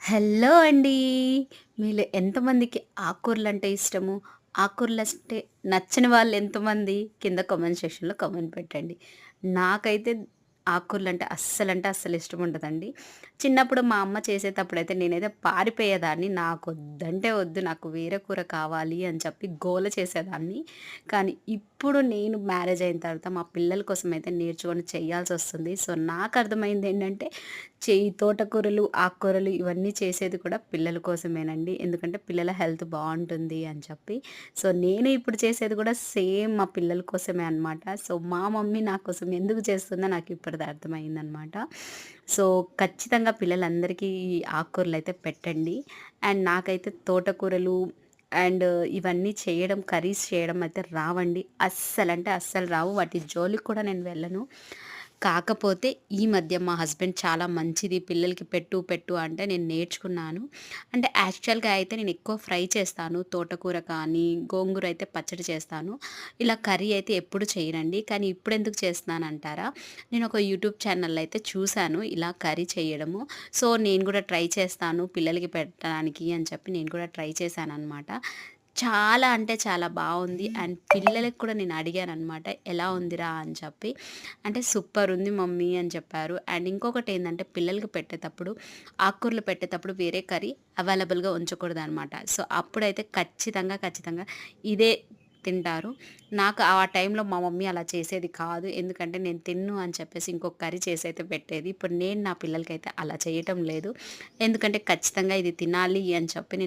Hello అండి. మీలో ఎంతమందికి ఆకుకూరలంటే ఇష్టము? ఆకుకూరలంటే నచ్చని వాళ్ళు ఎంతమంది? కింద కామెంట్ సెక్షన్‌లో కామెంట్ పెట్టండి. నాకైతే ఆకుకూరలంటే అస్సలు ఇష్టముండదండి. చిన్నప్పుడు మా అమ్మ చేసేటప్పుడైతే నేనైతే పారిపోయేదాన్ని. నాకొద్దంటే వద్దు, నాకు వేరే కూర కావాలి అని చెప్పి గోల చేసేదాన్ని. కానీ ఇప్పుడు నేను మ్యారేజ్ అయిన తర్వాత మా పిల్లల కోసమయితే నేర్చుకొని చేయాల్సొస్తుంది. సో, నాకర్థమైందేంటంటే తోటకూరలు, ఆకుకూరలు ఇవన్నీ చేసేది కూడా పిల్లల కోసమేనండి. ఎందుకంటే పిల్లల హెల్త్ బావుంటుంది అని చెప్పి. సో, నేను ఇప్పుడు చేసేది కూడా సేమ్ మా పిల్లల కోసమే అనమాట. సో, మా మమ్మీ నా కోసం ఎందుకు చేస్తుందో నాకు ఇప్పటిది అర్థమయిందనమాట. సో, ఖచ్చితంగా పిల్లలందరికీ ఈ ఆకుకూరలైతే పెట్టండి. అండ్ నాకైతే తోటకూరలు అండ్ ఇవన్నీ చేయడం, కర్రీస్ చేయడం అయితే రావండి. అస్సలంటే అస్సలు రావు. వాటి జోలికి కూడా నేను వెళ్ళను. కాకపోతే ఈ మధ్య మా హస్బెండ్ చాలా మంచిది పిల్లలకి పెట్టు, పెట్టు అంటే నేను నేర్చుకున్నాను. అంటే యాక్చువల్‌గా అయితే నేను ఎక్కువ ఫ్రై చేస్తాను. తోటకూర కానీ, గోంగూర అయితే పచ్చడి చేస్తాను. ఇలా కర్రీ అయితే ఎప్పుడు చేయనండి. కానీ ఇప్పుడెందుకు చేస్తున్నానంటారా? నేను ఒక యూట్యూబ్ ఛానల్ అయితే చూసాను ఇలా కర్రీ చేయడము. సో, నేను కూడా ట్రై చేస్తాను పిల్లలకి పెట్టడానికి అని చెప్పి నేను కూడా ట్రై చేశాననమాట. చాలా అంటే చాలా బావుంది. అండ్ పిల్లలకి కూడా నేను అడిగాననమాట. ఎలా ఉందిరా అని చెప్పి. అంటే సూపర్ ఉంది మమ్మీ అని చెప్పారు. అండ్ ఇంకొకటేందంటే పిల్లలకి పెట్టేటప్పుడు, ఆకుకూరలు పెట్టేటప్పుడు వేరే కర్రీ అవైలబుల్‌గా ఉంచకూడదనమాట. సో, అప్పుడైతే ఖచ్చితంగా ఇదే తింటారు. నాకు ఆ టైంలో మా మమ్మీ అలా చేసేది కాదు. ఎందుకంటే నేను తినను అని చెప్పేసి ఇంకొక కర్రీ చేసైతే పెట్టేది. ఇప్పుడు నేను నా పిల్లలకైతే అలా చేయటం లేదు. ఎందుకంటే ఖచ్చితంగా ఇది తినాలి అని చెప్పి నేను